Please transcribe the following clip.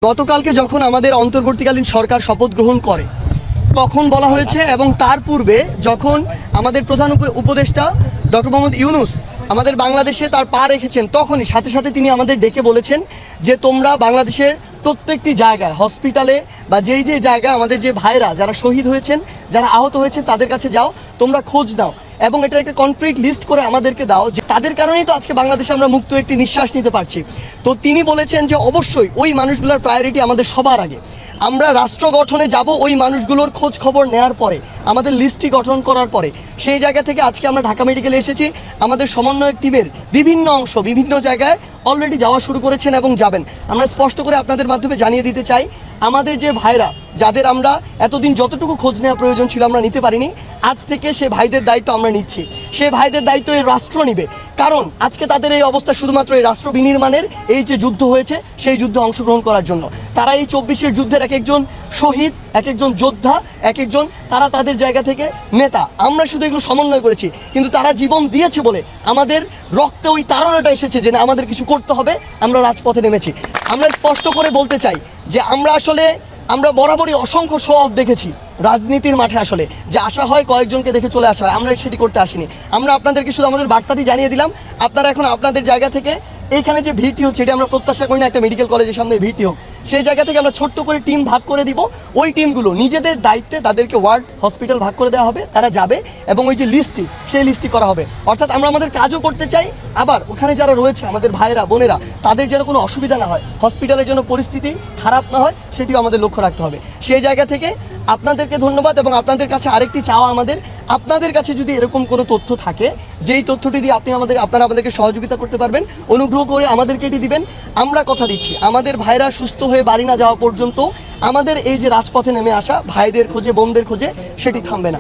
গতকালকে যখন আমাদের অন্তর্বর্তীকালীন সরকার শপথ গ্রহণ করে তখন বলা হয়েছে এবং তার পূর্বে যখন আমাদের প্রধান উপদেষ্টা ডক্টর মোহাম্মদ ইউনূস আমাদের বাংলাদেশে তার পা রেখেছেন তখনই সাথে সাথে তিনি আমাদের ডেকে বলেছেন যে তোমরা বাংলাদেশের প্রত্যেকটি জায়গায় হসপিটালে বা যেই যে জায়গায় আমাদের যে ভাইরা যারা শহীদ হয়েছেন যারা আহত হয়েছেন তাদের কাছে যাও, তোমরা খোঁজ নাও এবং এটা একটা কনক্রিট লিস্ট করে আমাদেরকে দাও, যে তাদের কারণেই তো আজকে বাংলাদেশে আমরা মুক্ত একটি নিঃশ্বাস নিতে পারছি। তো তিনি বলেছেন যে অবশ্যই ওই মানুষগুলোর প্রায়োরিটি আমাদের সবার আগে। আমরা রাষ্ট্র গঠনে যাব ওই মানুষগুলোর খোঁজ খবর নেওয়ার পরে, আমাদের লিস্টটি গঠন করার পরে। সেই জায়গা থেকে আজকে আমরা ঢাকা মেডিকেলে এসেছি। আমাদের সমন্বয়ক টিমের বিভিন্ন অংশ বিভিন্ন জায়গায় অলরেডি যাওয়া শুরু করেছেন এবং যাবেন। আমরা স্পষ্ট করে আপনাদের মাধ্যমে জানিয়ে দিতে চাই, আমাদের যে ভাইরা যাদের আমরা এতদিন যতটুকু খোঁজ নেওয়া প্রয়োজন ছিল আমরা নিতে পারিনি, আজ থেকে সে ভাইদের দায়িত্ব আমরা নিচ্ছি। সে ভাইদের দায়িত্ব এই রাষ্ট্র নিবে, কারণ আজকে তাদের এই অবস্থা শুধুমাত্র এই রাষ্ট্র বিনির্মাণের এই যে যুদ্ধ হয়েছে সেই যুদ্ধে অংশগ্রহণ করার জন্য। তারা এই 24-এর যুদ্ধের এক একজন শহীদ, এক একজন যোদ্ধা, এক একজন তারা তাদের জায়গা থেকে নেতা। আমরা শুধু এগুলো সমন্বয় করেছি, কিন্তু তারা জীবন দিয়েছে বলে আমাদের রক্তে ওই তাড়নাটা এসেছে যে না, আমাদের কিছু করতে হবে, আমরা রাজপথে নেমেছি। আমরা স্পষ্ট করে বলতে চাই যে আমরা বরাবরই অসংখ্য শো অফ দেখেছি রাজনীতির মাঠে, আসলে যে আসা হয় কয়েকজনকে দেখে চলে আসা হয়, আমরা সেটি করতে আসিনি। আমরা আপনাদেরকে শুধু আমাদের বার্তাটি জানিয়ে দিলাম, আপনারা এখন আপনাদের জায়গা থেকে এইখানে যে ভিড়টি হচ্ছে এটি আমরা প্রত্যাশা করি না একটা মেডিকেল কলেজের সামনে ভিড়টি হোক, সেই জায়গা থেকে আমরা ছোট্ট করে টিম ভাগ করে দিব। ওই টিমগুলো নিজেদের দায়িত্বে তাদেরকে ওয়ার্ড হসপিটাল ভাগ করে দেওয়া হবে, তারা যাবে এবং ওই যে লিস্টটি সেই লিস্টটি করা হবে। অর্থাৎ আমরা আমাদের কাজও করতে চাই, আবার ওখানে যারা রয়েছে আমাদের ভাইয়েরা বোনেরা তাদের যেন কোনো অসুবিধা না হয়, হসপিটালের জন্য পরিস্থিতি খারাপ না হয়, সেটিও আমাদের লক্ষ্য রাখতে হবে। সেই জায়গা থেকে আপনাদেরকে ধন্যবাদ এবং আপনাদের কাছে আরেকটি চাওয়া আমাদের, আপনাদের কাছে যদি এরকম কোনো তথ্য থাকে যেই তথ্যটি দিয়ে আপনারা আমাদেরকে সহযোগিতা করতে পারবেন, অনুগ্রহ করে আমাদেরকে এটি দিবেন। আমরা কথা দিচ্ছি আমাদের ভাইরা সুস্থ হয়ে বাড়ি না যাওয়া পর্যন্ত আমাদের এই যে রাজপথে নেমে আসা ভাইদের খোঁজে বোনদের খোঁজে সেটি থামবে না।